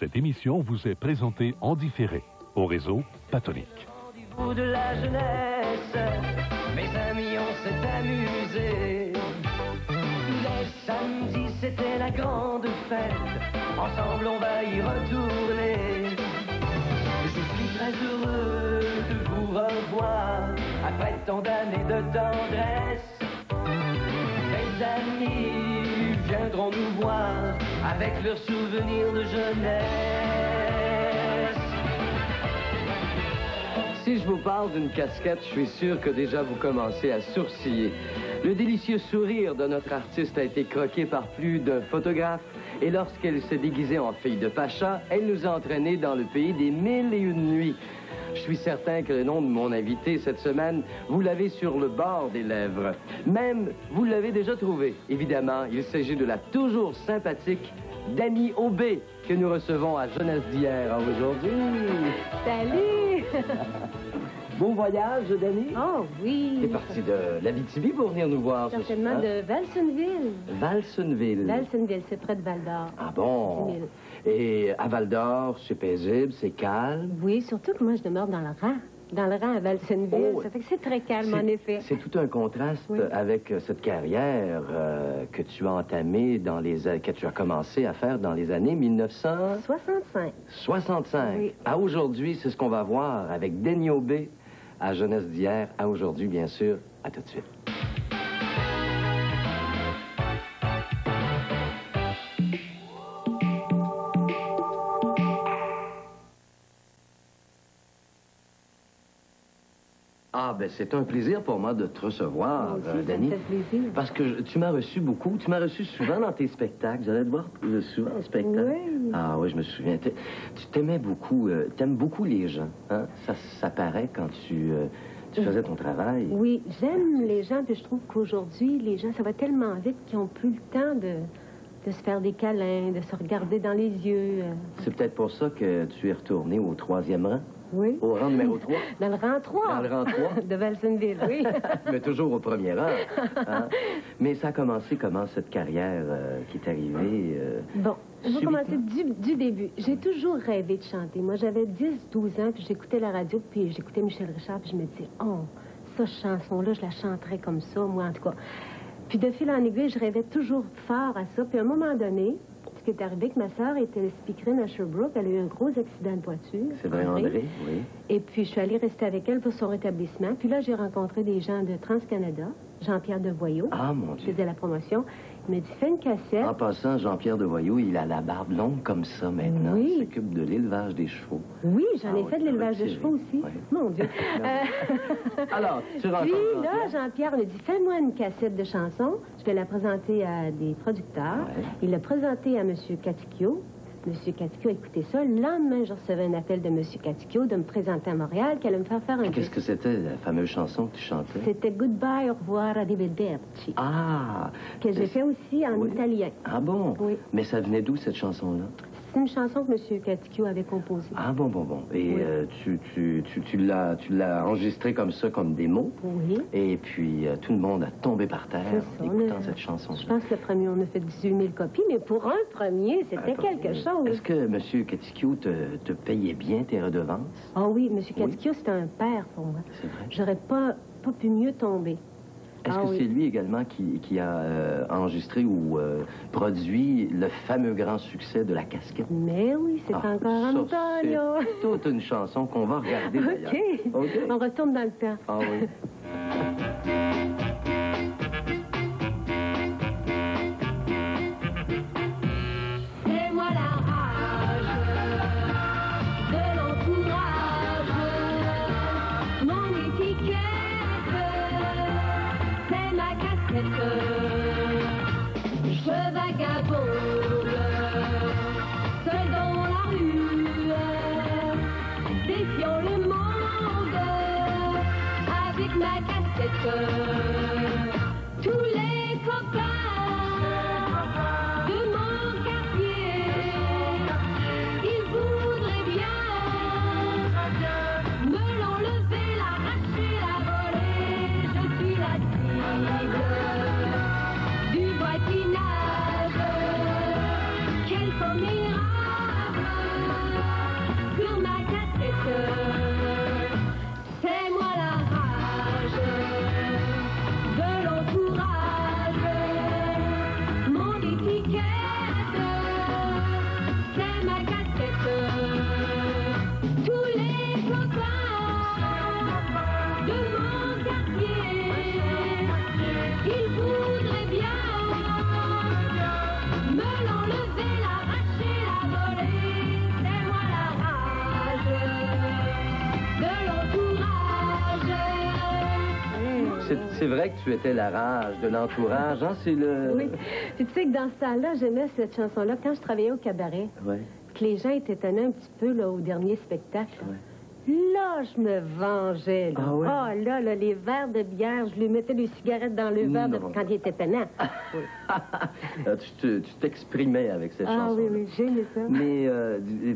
Cette émission vous est présentée en différé au réseau Patonique. Rendez-vous de la jeunesse, mes amis, on s'est amusés. Les samedis, c'était la grande fête. Ensemble, on va y retourner. Je suis très heureux de vous revoir après tant d'années de tendresse. Mes amis viendront nous voir avec leurs souvenirs de jeunesse. Si je vous parle d'une casquette, je suis sûr que déjà vous commencez à sourciller. Le délicieux sourire de notre artiste a été croqué par plus d'un photographe. Et lorsqu'elle s'est déguisée en fille de Pacha, elle nous a entraînés dans le pays des 1001 nuits. Je suis certain que le nom de mon invité cette semaine, vous l'avez sur le bord des lèvres. Même, vous l'avez déjà trouvé. Évidemment, il s'agit de la toujours sympathique Dany Aubé, que nous recevons à Jeunesse d'hier aujourd'hui. Salut! Bon voyage, Dany. Oh oui! T'es parti de l'Abitibi pour venir nous voir. Certainement de Valsenville. Valsenville. Valsenville, c'est près de Val-d'Or. Ah bon? Et à Val-d'Or, c'est paisible, c'est calme? Oui, surtout que moi, je demeure dans le rang. Dans le rang à Valsenville. Oh, ça fait que c'est très calme, en effet. C'est tout un contraste oui. avec cette carrière que tu as entamée, que tu as commencé à faire dans les années 1965. 65. Oui. À aujourd'hui, c'est ce qu'on va voir avec Dany Aubé à Jeunesse d'hier. À aujourd'hui, bien sûr. À tout de suite. Ah, ben c'est un plaisir pour moi de te recevoir, Dany. Ça me fait plaisir. Parce que tu m'as reçu beaucoup. Tu m'as reçu souvent dans tes spectacles. J'allais te voir souvent en spectacle. Oui. Ah oui, je me souviens. Tu t'aimais beaucoup. T'aimes beaucoup les gens. Hein? Ça paraît quand tu faisais ton travail. Oui, j'aime les gens, puis je trouve qu'aujourd'hui, les gens, ça va tellement vite qu'ils n'ont plus le temps de se faire des câlins, de se regarder dans les yeux. C'est peut-être pour ça que tu es retourné au 3e rang. Oui. Au rang numéro 3. Dans le rang 3. Dans le rang 3. De Valsenville, oui. Mais toujours au 1er rang. Hein? Mais ça a commencé comment, cette carrière qui est arrivée? Bon, je vais subitement? commencer du début. J'ai toujours rêvé de chanter. Moi, j'avais 10-12 ans, puis j'écoutais la radio, puis j'écoutais Michel Richard, puis je me disais, oh, cette chanson-là, je la chanterais comme ça, moi, en tout cas. Puis de fil en aiguille, je rêvais toujours fort à ça. Puis à un moment donné, ce qui est arrivé, que ma sœur était speakerine à Sherbrooke. Elle a eu un gros accident de voiture. C'est vrai, André, oui. Et puis, je suis allée rester avec elle pour son rétablissement. Puis là, j'ai rencontré des gens de TransCanada, Jean-Pierre Devoyaux. Ah, mon qui Dieu. faisait la promotion. Il m'a dit, fais une cassette. En passant, Jean-Pierre Devoyaux, il a la barbe longue comme ça maintenant. Oui. Il s'occupe de l'élevage des chevaux. Oui, j'en ai Ah fait oui, de l'élevage de c'est chevaux vrai. aussi. Oui. Mon Dieu. Alors, tu rencontres Puis là, Jean-Pierre. Jean-Pierre m'a dit, fais-moi une cassette de chansons. Je vais la présenter à des producteurs. Ouais. Il l'a présentée à M. Caticchio. M. Caticchio a écouté ça. Le lendemain, je recevais un appel de M. Caticchio de me présenter à Montréal, qu'elle allait me faire un Qu'est-ce disque. que c'était, la fameuse chanson que tu chantais? C'était Goodbye, au revoir, arrivederci. Ah! Que j'ai fait aussi en Oui. italien. Ah bon? Oui. Mais ça venait d'où, cette chanson-là? C'est une chanson que M. Caticchio avait composée. Ah bon. Et Oui. tu l'as enregistré comme ça, comme des mots. Oui. Et puis, tout le monde a tombé par terre C'est ça, écoutant on a- cette chanson. Je pense que le premier, on a fait 18 000 copies, mais pour un premier, c'était quelque chose. Est-ce que M. Caticchio te payait bien tes redevances? Ah oui, M. Caticchio, c'était un père pour moi. C'est vrai. J'aurais pas pu mieux tomber. Est-ce Ah que oui. c'est lui également qui a enregistré ou produit le fameux grand succès de La Casquette? Mais oui, c'est Ah, encore ça, Antonio. c'est toute une chanson qu'on va regarder d'ailleurs. OK. On retourne dans le temps. Ah oui. C'est moi la rage de l'entourage, mon étiquette, c'est ma casquette. Je vagabonde seul dans la rue, défiant le monde avec ma casquette. Tous les copains de mon quartier, ils voudraient bien me l'enlever, l'arracher, la voler. Je suis la cible du voisinage. Quel formidable c'est vrai que tu étais la rage de l'entourage, hein? C'est le... Oui. Puis tu sais que dans ce temps-là, j'aimais cette chanson-là quand je travaillais au cabaret. Ouais. Que les gens étaient étonnés un petit peu là, au dernier spectacle. Ouais. Là, je me vengeais. Là. Ah ouais? Ah, là, les verres de bière, je lui mettais des cigarettes dans le verre Non. quand il était peinant. Tu t'exprimais avec cette chanson. Ah oui, oui, j'aimais ça. Mais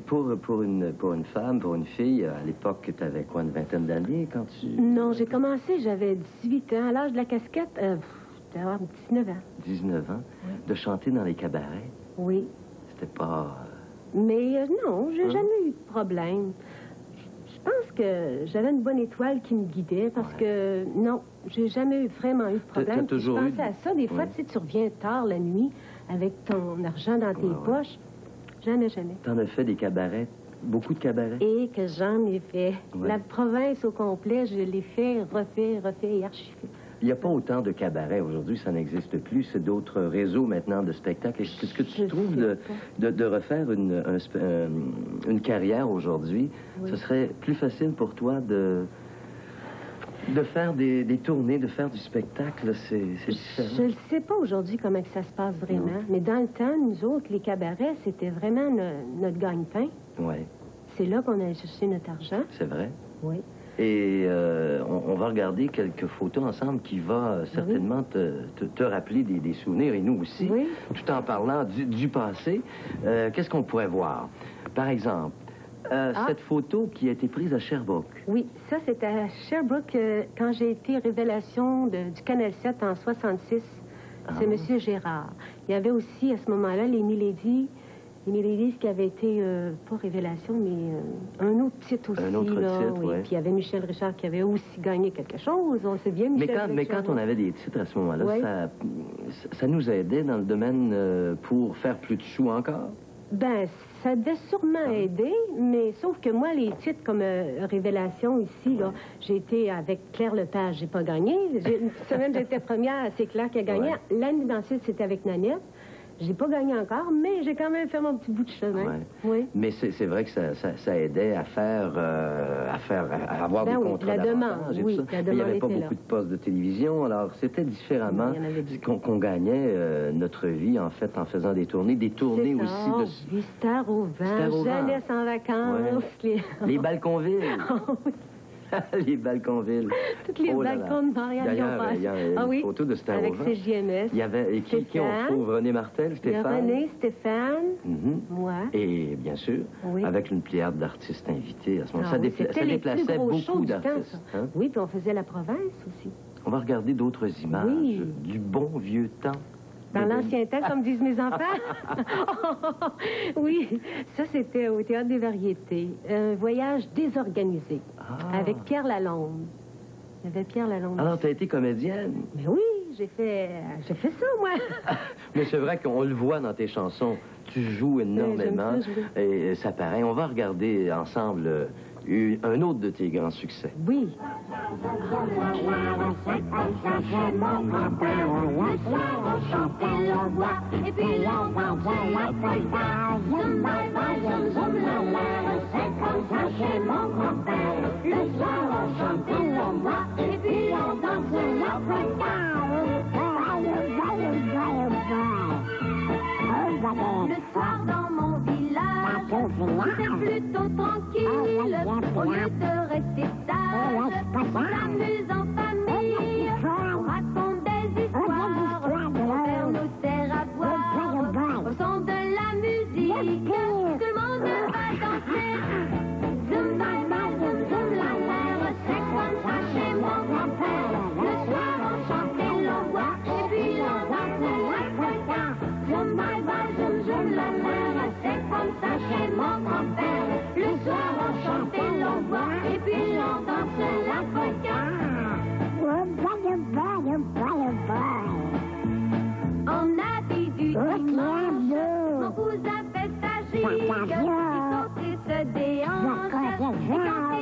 pour une femme, pour une fille, à l'époque, tu avais quoi, une vingtaine d'années quand tu... Non, j'ai commencé, j'avais 18 ans. À l'âge de la casquette, j'avais avoir 19 ans. 19 ans, de chanter dans les cabarets. Oui. C'était pas... Mais non, j'ai jamais eu de problème. Je pense que j'avais une bonne étoile qui me guidait parce que, non, j'ai jamais vraiment eu de problème. T'as toujours je eu... pensais à ça. Des fois, tu sais, tu reviens tard la nuit avec ton argent dans tes poches. Jamais, jamais. T'en as fait des cabarets, beaucoup de cabarets? Et que j'en ai fait. Ouais. La province au complet, je l'ai fait, refait et archivé. Il n'y a pas autant de cabarets aujourd'hui, ça n'existe plus. C'est d'autres réseaux maintenant de spectacles. Est-ce que tu trouves de refaire une carrière aujourd'hui? Oui. Ce serait plus facile pour toi de faire des tournées, de faire du spectacle? C'est différent. Je ne sais pas aujourd'hui comment que ça se passe vraiment, mais dans le temps, nous autres, les cabarets, c'était vraiment notre gagne-pain. Oui, C'est là qu'on allait chercher notre argent. c'est vrai. Oui. Et on va regarder quelques photos ensemble qui va certainement te rappeler des souvenirs, et nous aussi, Oui. tout en parlant du passé. Qu'est-ce qu'on pourrait voir? Par exemple, cette photo qui a été prise à Sherbrooke. Oui, ça, c'était à Sherbrooke quand j'ai été révélation du Canal 7 en 66. C'est M. Gérard. Il y avait aussi, à ce moment-là, les Milady qui avait été, pas révélation, mais un autre titre aussi. Un autre là, titre, oui. ouais. Puis il y avait Michel Richard qui avait aussi gagné quelque chose. On sait bien, Michel Richard. Mais quand on avait des titres à ce moment-là, Oui. ça nous aidait dans le domaine pour faire plus de sous encore? Ben, ça devait sûrement aider, mais sauf que moi, les titres comme Révélation ici, là, j'ai été avec Claire Lepage, j'ai pas gagné. Une semaine, j'étais première, c'est Claire qui a gagné. Ouais. L'année d'ensuite, c'était avec Nanette. J'ai pas gagné encore, mais j'ai quand même fait mon petit bout de chemin. Ouais. Oui. Mais c'est vrai que ça aidait à avoir Ben des oui, contrats la demande, d'avantage et oui, tout ça. la Mais il n'y avait demande pas était beaucoup là. de postes de télévision, alors c'était différemment Il y en avait beaucoup. qu'on gagnait notre vie, en fait, en faisant des tournées C'est aussi ça. de... Puis Star au vent, Star au vent. Jeunesse en vacances. Les Balconvilles. Les Balconvilles. Toutes les Oh là là. balcons de Montréal, ils ont D'ailleurs, passé. il y a une Ah oui, photo de Star avec au vent. CJMS. Il y avait, et qui on Stéphane. trouve? René Martel, Il y a Stéphane. René, Stéphane, Mhm. moi. Et bien sûr, Oui. avec une pléiade d'artistes invités à ce moment. Ah Ça, oui, c'était ça les plus déplaçait gros shows beaucoup du temps, d'artistes. ça. Hein? Oui, puis on faisait la province aussi. On va regarder d'autres images Oui. du bon vieux temps. Dans de- l'ancien temps, comme disent mes enfants. Oui, ça, c'était au Théâtre des Variétés. Un voyage désorganisé Ah. avec Pierre Lalonde. Il y avait Pierre Lalonde. Alors, tu as été comédienne. Mais oui, j'ai fait ça, moi. Mais c'est vrai qu'on le voit dans tes chansons. Tu joues énormément. j'aime ça jouer. Et ça paraît. On va regarder ensemble un autre de tes grands succès. Oui. Et puis on dansait la polka. Zoom, bye, bye, zoom, zoom, la, la. C'est comme ça chez mon grand-père. Le soir, on chantait le bois. Et puis on dansait la polka. Le soir dans mon village, c'était plutôt tranquille. Au lieu de rester sage, on s'amuse en famille. On raconte des histoires, mon père nous sert à boire. Au son de la musique, tout le monde va danser. Zoom, bye, bye, zoom, zoom, la, la. C'est comme ça chez mon grand-père. Le soir, on chantait le bois. Et puis on dansait la polka. Zoom, bye, bye, zoom, zoom, la, la. C'est comme ça chez mon grand-père. Le soir, on chantait le bois. Et puis on dansait la polka. On a dit du dimanche, mon cousin fait sa gigue, il saute et se déhanche, et quand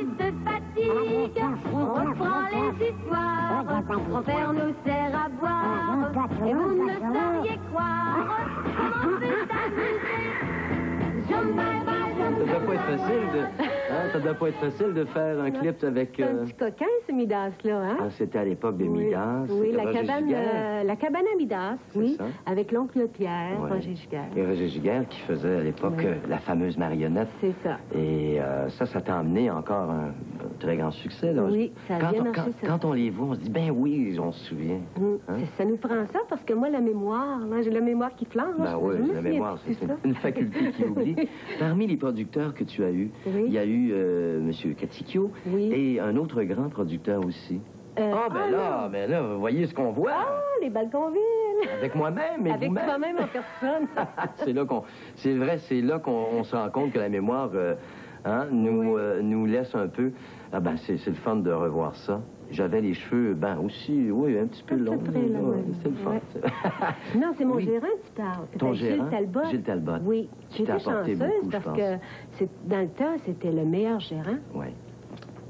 il se fatigue, on reprend les histoires, mon père nous sert à boire, et vous ne sauriez croire, comment c'est amusé. Ça doit pas être facile Hein, ça doit pas être facile de faire un clip avec... C'est un petit coquin, ce Midas-là, hein? Ah, c'était à l'époque de Oui. Midas. Oui, c'était Roger Giguère. la cabane à Midas, C'est oui, ça. avec l'oncle Pierre, Ouais. Roger Giguère. Et Roger Giguère qui faisait à l'époque Oui. la fameuse marionnette. C'est ça. Et ça t'a amené encore un très grand succès. Là. Oui, ça a quand bien on, marché, quand, ça. quand on les voit, on se dit, ben oui, on se souvient. Hein? Ça nous prend ça parce que moi, la mémoire, là, j'ai la mémoire qui flanche. Ben oui, la mémoire, c'est une faculté qui oublie. Parmi les producteurs que tu as eus, Oui. il y a eu M. Katikyo Oui. et un autre grand producteur aussi. Ben là, vous voyez ce qu'on voit. Ah, les Balconville! Avec moi-même et Avec vous-même. toi-même en personne. C'est vrai, c'est là qu'on se rend compte que la mémoire nous laisse un peu. Ah ben, c'est le fun de revoir ça. J'avais les cheveux, ben aussi, oui, un petit peu longs. Très long, oui. C'est le fun. Ouais. Non, c'est mon Oui. gérant qui parle. Ton Gilles gérant? Talbot. Gilles Talbot. Oui. Qui t'a J'étais apporté chanceuse beaucoup, je parce pense. que dans le temps, c'était le meilleur gérant. Oui.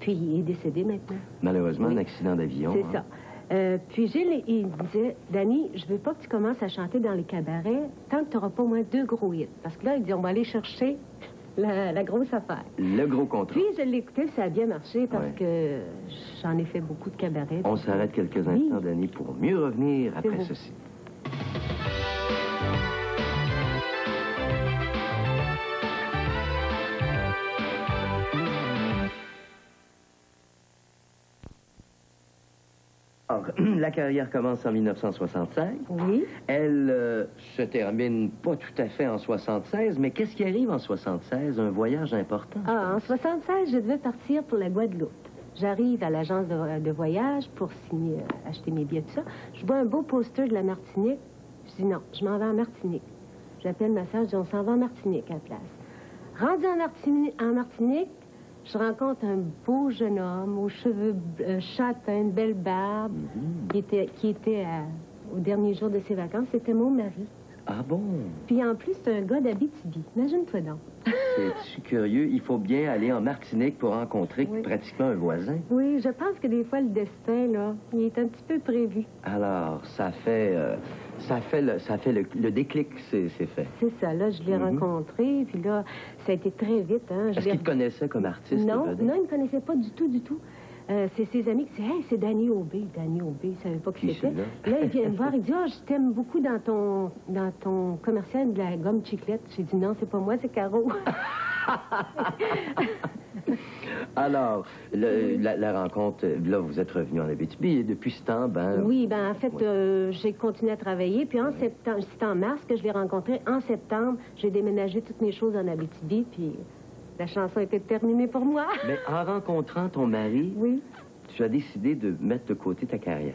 Puis il est décédé maintenant. Malheureusement, Oui. un accident d'avion. C'est ça. Puis Gilles, il disait, Dani, je veux pas que tu commences à chanter dans les cabarets tant que tu n'auras pas au moins 2 gros hits. Parce que là, il dit, on va aller chercher la grosse affaire. Le gros contrat. Puis je l'ai écouté, ça a bien marché parce Ouais. que j'en ai fait beaucoup de cabarets. On s'arrête quelques Oui. instants, Dani, pour mieux revenir après beau. ceci. Alors, la carrière commence en 1965. Oui. Elle se termine pas tout à fait en 76, mais qu'est-ce qui arrive en 76? Un voyage important. Ah, en 76, je devais partir pour la Guadeloupe. J'arrive à l'agence de voyage pour signer, acheter mes billets, tout ça. Je vois un beau poster de la Martinique. Je dis non, je m'en vais en Martinique. J'appelle ma soeur, je dis on s'en va en Martinique à la place. Rendu en Martinique, je rencontre un beau jeune homme aux cheveux châtains, une belle barbe, qui était au dernier jour de ses vacances. C'était mon mari. Ah bon? Puis en plus, c'est un gars d'Abitibi. Imagine-toi donc. C'est curieux. Il faut bien aller en Martinique pour rencontrer Oui. pratiquement un voisin. Oui, je pense que des fois, le destin, là, il est un petit peu prévu. Alors, ça fait le déclic, c'est fait. C'est ça, là, je l'ai rencontré, puis là, ça a été très vite, hein. Est-ce qu'il te connaissait comme artiste? Non, vedette? non, il ne me connaissait pas du tout, du tout. C'est ses amis qui disaient, hey, c'est Danny Aubé. Danny Aubé, il ne savait pas qui Qui c'était. celui-là? Là, il vient me voir, il dit, ah, je t'aime beaucoup dans ton commercial de la gomme chiclette. J'ai dit, non, c'est pas moi, c'est Caro. Alors, la rencontre, là, vous êtes revenu en Abitibi et depuis ce temps, ben... Oui, ben en fait, Oui. j'ai continué à travailler. Puis en septembre, c'était en mars que je l'ai rencontré. En septembre, j'ai déménagé toutes mes choses en Abitibi, puis la chanson était terminée pour moi. Mais en rencontrant ton mari, Oui. tu as décidé de mettre de côté ta carrière.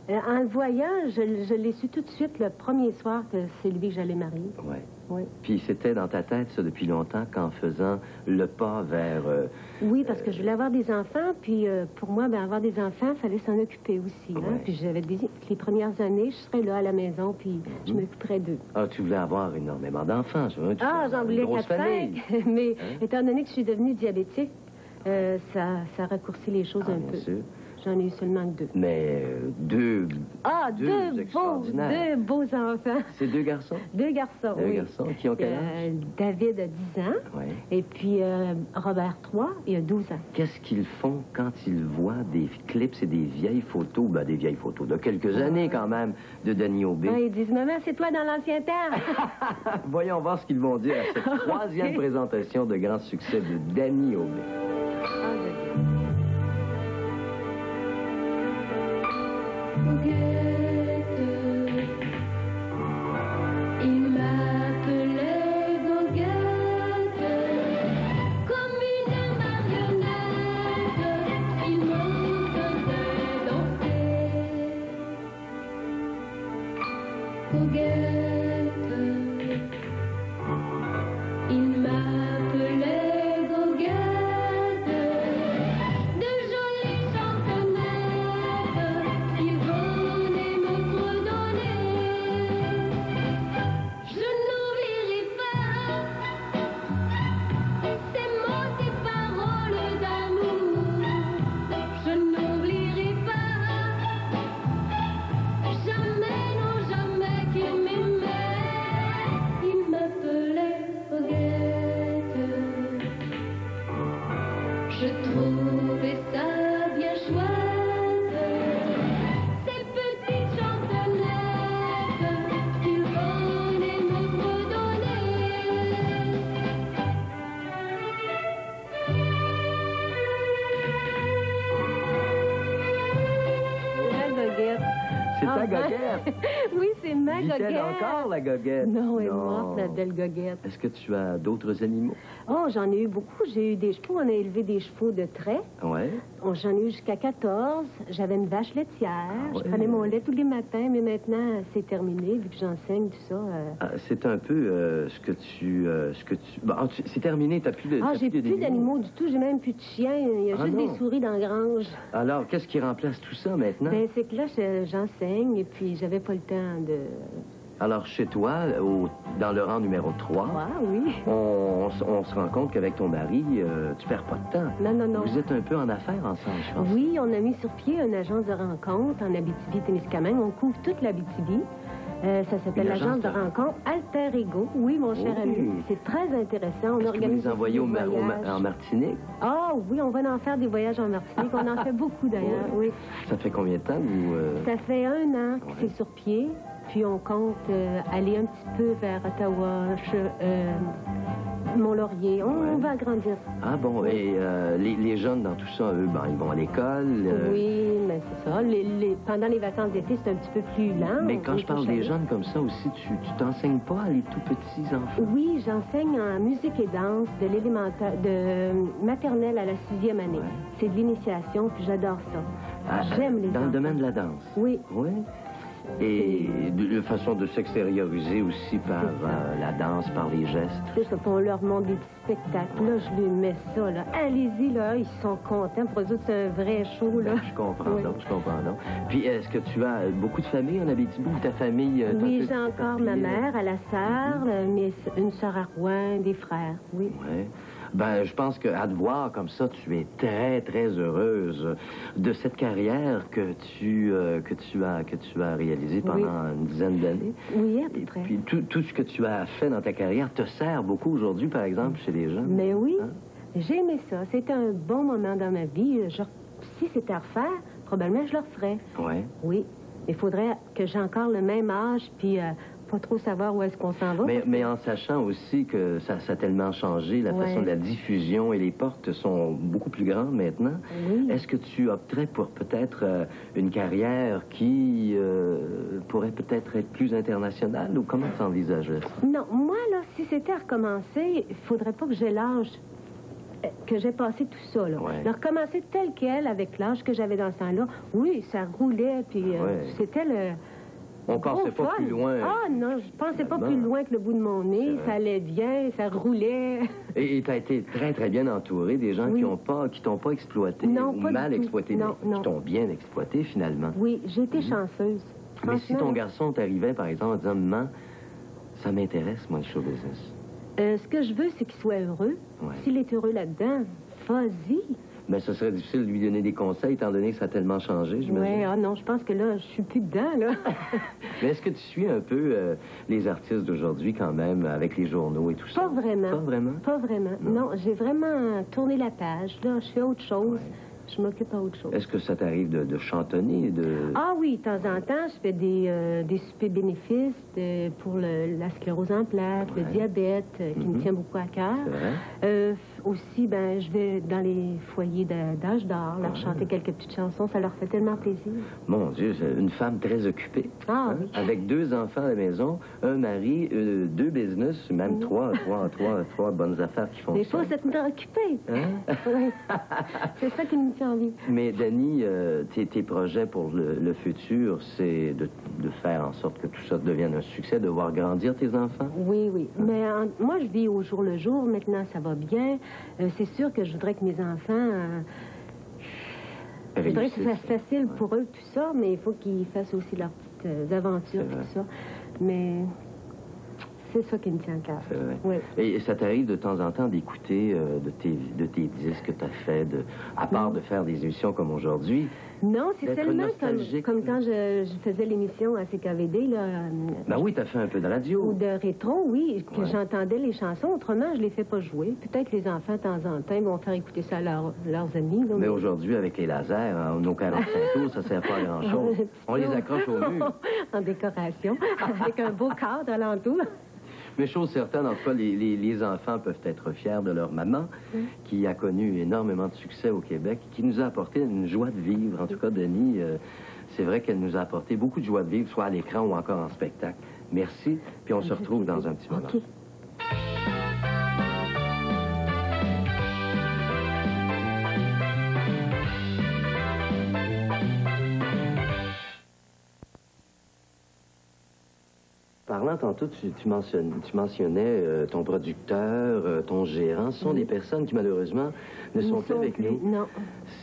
En le voyant, je l'ai su tout de suite le premier soir que c'est lui que j'allais marier. Oui. Oui. Puis c'était dans ta tête, ça, depuis longtemps, qu'en faisant le pas vers... Oui, parce que je voulais avoir des enfants, puis pour moi, ben, avoir des enfants, il fallait s'en occuper aussi. Hein? Ouais. Puis j'avais dit que les premières années, je serais là à la maison, puis je m'occuperais d'eux. Ah, tu voulais avoir énormément d'enfants. Tu J'en voulais 4-5, mais Hein? étant donné que je suis devenue diabétique, ça raccourcit les choses un bien peu. sûr. J'en ai eu seulement que 2. Mais deux... Ah, deux deux extraordinaires. beaux enfants. C'est 2 garçons? 2 garçons, Deux oui. garçons qui ont quel âge? David a 10 ans, Oui. et puis Robert 3, il a 12 ans. Qu'est-ce qu'ils font quand ils voient des clips et des vieilles photos, ben des vieilles photos de quelques années quand même, de Danny Aubé? Ah, ils disent, maman, c'est toi dans l'ancien temps. Voyons voir ce qu'ils vont dire à cette troisième présentation de grand succès de Danny Aubé. Il m'appelait Goguette, comme une marionnette, il me faisait danser. Goguette, il m'appelait Goguette, de jolies chansonnettes qui venaient goguette. Oui, c'est ma Vit-elle goguette. encore, la goguette? Non, elle est morte, la belle goguette. Est-ce que tu as d'autres animaux? Oh, j'en ai eu beaucoup. J'ai eu des chevaux. On a élevé des chevaux de trait. Ouais. J'en ai eu jusqu'à 14. J'avais une vache laitière. ouais. Je prenais mon lait tous les matins, mais maintenant, c'est terminé. Vu que j'enseigne tout ça. Ah, c'est un peu ce que tu... Bon, c'est terminé, t'as plus de... Ah, t'as j'ai plus d'animaux du tout. J'ai même plus de chiens. Il y a Ah, juste non. des souris dans la grange. Alors, qu'est-ce qui remplace tout ça maintenant? Ben, c'est que là, j'enseigne et puis j'avais pas le temps de... Alors, chez toi, dans le rang numéro 3, Ah, oui. on se rend compte qu'avec ton mari, tu perds pas de temps. Non, non, non. Vous êtes un peu en affaires ensemble, je pense. Oui, on a mis sur pied une agence de rencontre en Abitibi-Témiscamingue. On couvre toute l'Abitibi. Ça s'appelle Une agence l'agence de de rencontre Alter Ego. Oui, mon cher Oui. ami. C'est très intéressant. On Est-ce que vous organise les envoyez aussi des voyages. en Martinique? Ah oui, on va en faire des voyages en Martinique. On en fait beaucoup d'ailleurs, oui. Ça fait combien de temps que vous... Ça fait 1 an que Ouais. c'est sur pied. Puis on compte aller un petit peu vers Ottawa, Mont-Laurier. On Ouais. va agrandir. Ah bon, et les jeunes dans tout ça, eux, ben, ils vont à l'école. Oui, mais c'est ça. Pendant les vacances d'été, c'est un petit peu plus lent. Mais quand On je parle peut des chaler. jeunes comme ça aussi, tu t'enseignes pas à les tout petits enfants? Oui, j'enseigne en musique et danse de l'élémentaire, de maternelle à la 6e année. Ouais. C'est de l'initiation, puis j'adore ça. Ah, J'aime les dans le enfants. domaine de la danse? Oui. Oui. Et de façon de s'extérioriser aussi par la danse, par les gestes. C'est ça, puis on leur montre des petits spectacles. Là, je les mets ça, là. Allez-y, là, ils sont contents. Pour eux autres, c'est un vrai show, là. Je comprends Oui. donc, je comprends donc. Puis, est-ce que tu as beaucoup de famille en Abitibi ou ta famille... t'as Oui, un peu j'ai encore ma éparpillé? mère à la Sarre, une sœur à Rouen, des frères, oui. Oui. Ben, je pense qu'à te voir comme ça, tu es très, très heureuse de cette carrière que tu as réalisée pendant Oui. une dizaine d'années. Oui, à peu Et près. puis, tout ce que tu as fait dans ta carrière te sert beaucoup aujourd'hui, par exemple, chez les jeunes. Mais oui, Hein? j'ai aimé ça. C'était un bon moment dans ma vie. Si c'était à refaire, probablement je le referais. Ouais. Oui. Il faudrait que j'ai encore le même âge, puis pas trop savoir où est-ce qu'on s'en va. Mais en sachant aussi que ça a tellement changé, la Ouais. façon de la diffusion et les portes sont beaucoup plus grandes maintenant. Oui. Est-ce que tu opterais pour peut-être une carrière qui pourrait peut-être être plus internationale ou comment tu envisagerais ça? Non, moi, là, si c'était à recommencer, il faudrait pas que j'ai l'âge que j'ai passé tout ça, là. Ouais. De recommencer tel quel, avec l'âge que j'avais dans ce temps-là, oui, ça roulait, puis Ouais. c'était le... On pensait gros pas fun. plus loin. Ah non, je pensais pas finalement. plus loin que le bout de mon nez. C'est vrai. Ça allait bien, ça roulait. Et tu as été très, très bien entouré des gens Oui. qui t'ont pas exploité Non, ou pas du mal tout. exploité, Non, mais non. qui t'ont bien exploité finalement. Oui, j'ai été chanceuse. Mais si Franchement, ton garçon t'arrivait, par exemple, en disant, maman, ça m'intéresse, moi, le show business. ce que je veux, c'est qu'il soit heureux. Ouais. S'il est heureux là-dedans, vas-y. Mais ce serait difficile de lui donner des conseils, étant donné que ça a tellement changé, j'imagine. Oui, ah non, je pense que là, je suis plus dedans, là. Mais est-ce que tu suis un peu les artistes d'aujourd'hui, quand même, avec les journaux et tout ça? Pas vraiment. Pas vraiment? Pas vraiment. Non, j'ai vraiment tourné la page. Là, je fais autre chose. Ouais. Je m'occupe à autre chose. Est-ce que ça t'arrive de chantonner, Ah oui, de temps en temps, je fais des soupers bénéfices pour la sclérose en plaques, le Ouais. diabète, qui me tient beaucoup à cœur. C'est vrai? Aussi, ben, je vais dans les foyers d'âge d'or, leur chanter quelques petites chansons. Ça leur fait tellement plaisir. Mon Dieu, c'est une femme très occupée. Ah oui. Avec 2 enfants à la maison, un mari, 2 business, même 3 bonnes affaires qui font Des ça. fois, c'est me occupé. Hein? Oui. C'est ça qui me tient en vie. Mais Dany, tes projets pour le futur, c'est de faire en sorte que tout ça devienne un succès, de voir grandir tes enfants? Oui, oui. Mais moi, je vis au jour le jour. Maintenant, ça va bien. C'est sûr que je voudrais que mes enfants... je voudrais que ce soit Réussissent. facile pour eux, tout ça, mais il faut qu'ils fassent aussi leurs petites aventures, C'est puis vrai. tout ça. Mais c'est ça qui me tient à cœur. C'est vrai. Oui. Et ça t'arrive de temps en temps d'écouter de tes disques que tu as fait, à part de faire des émissions comme aujourd'hui? Non, c'est D'être seulement nostalgique. comme quand je faisais l'émission à CKVD, là, Ben oui, tu as fait un peu de radio. ou de rétro, oui, que Ouais. j'entendais les chansons. Autrement, je les fais pas jouer. Peut-être les enfants, de temps en temps, ils vont faire écouter ça à leurs amis. là, Mais aujourd'hui, avec les lasers, hein, nos 45 tours, ça sert pas à grand-chose. On les accroche au mur. En décoration, avec un beau cadre alentour. Mais chose certaine, en tout cas, les enfants peuvent être fiers de leur maman, qui a connu énormément de succès au Québec, qui nous a apporté une joie de vivre. En tout cas, Dany, c'est vrai qu'elle nous a apporté beaucoup de joie de vivre, soit à l'écran ou encore en spectacle. Merci, puis on se retrouve dans un petit moment. OK. Parlant tantôt, tu mentionnais ton producteur, ton gérant. Ce sont des personnes qui, malheureusement, ne sont plus avec nous. Non.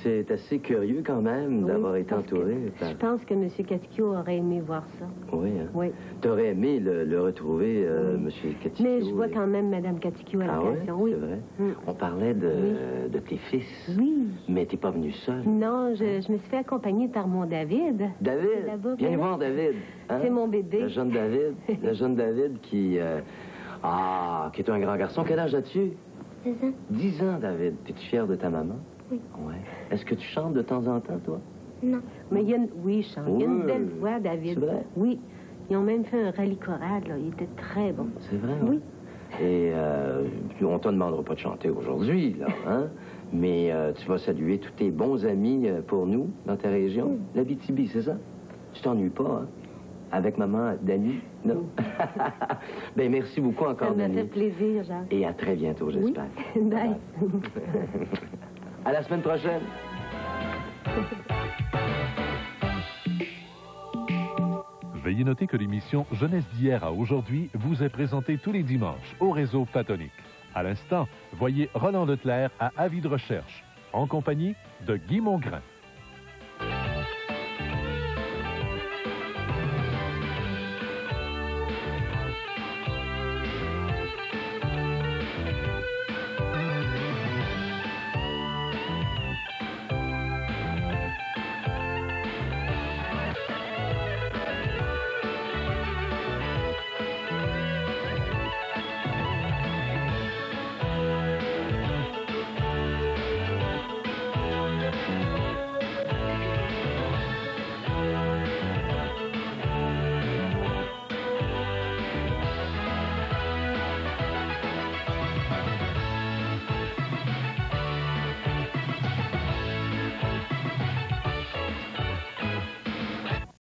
C'est assez curieux, quand même, d'avoir été entouré par... Je pense que M. Caticchio aurait aimé voir ça. Oui, hein? Oui. Tu aurais aimé le retrouver, M. Caticchio. Mais je vois quand même Mme Caticchio à l'occasion. Oui, c'est vrai. On parlait de tes fils. Oui. Mais t'es pas venu seul. Non, je me suis fait accompagner par mon David. David, Là-bas, viens voilà. voir David. Hein? C'est mon bébé. Le jeune David. Le jeune David qui est un grand garçon. Quel âge as-tu? 10 ans. 10 ans, David. Es-tu fier de ta maman? Oui. Ouais. Est-ce que tu chantes de temps en temps, toi? Non. Mais il y a une... Oui, je chante. Il y a une Oui. belle voix, David. C'est vrai? Oui. Ils ont même fait un rallye choral, là. Il était très bon. C'est vrai, Oui. Et on te demandera pas de chanter aujourd'hui, là, hein? Mais tu vas saluer tous tes bons amis pour nous, dans ta région. L'Abitibi, c'est ça? Tu t'ennuies pas, hein? Avec maman, Dani? Non? Ben, merci beaucoup encore, Ça m'a Dani. fait plaisir, Jacques. Et à très bientôt, j'espère. Bye. À la semaine prochaine. Veuillez noter que l'émission Jeunesse d'hier à aujourd'hui vous est présentée tous les dimanches au réseau Patonique. À l'instant, voyez Roland Leclerc à Avis de recherche, en compagnie de Guy Mongrain.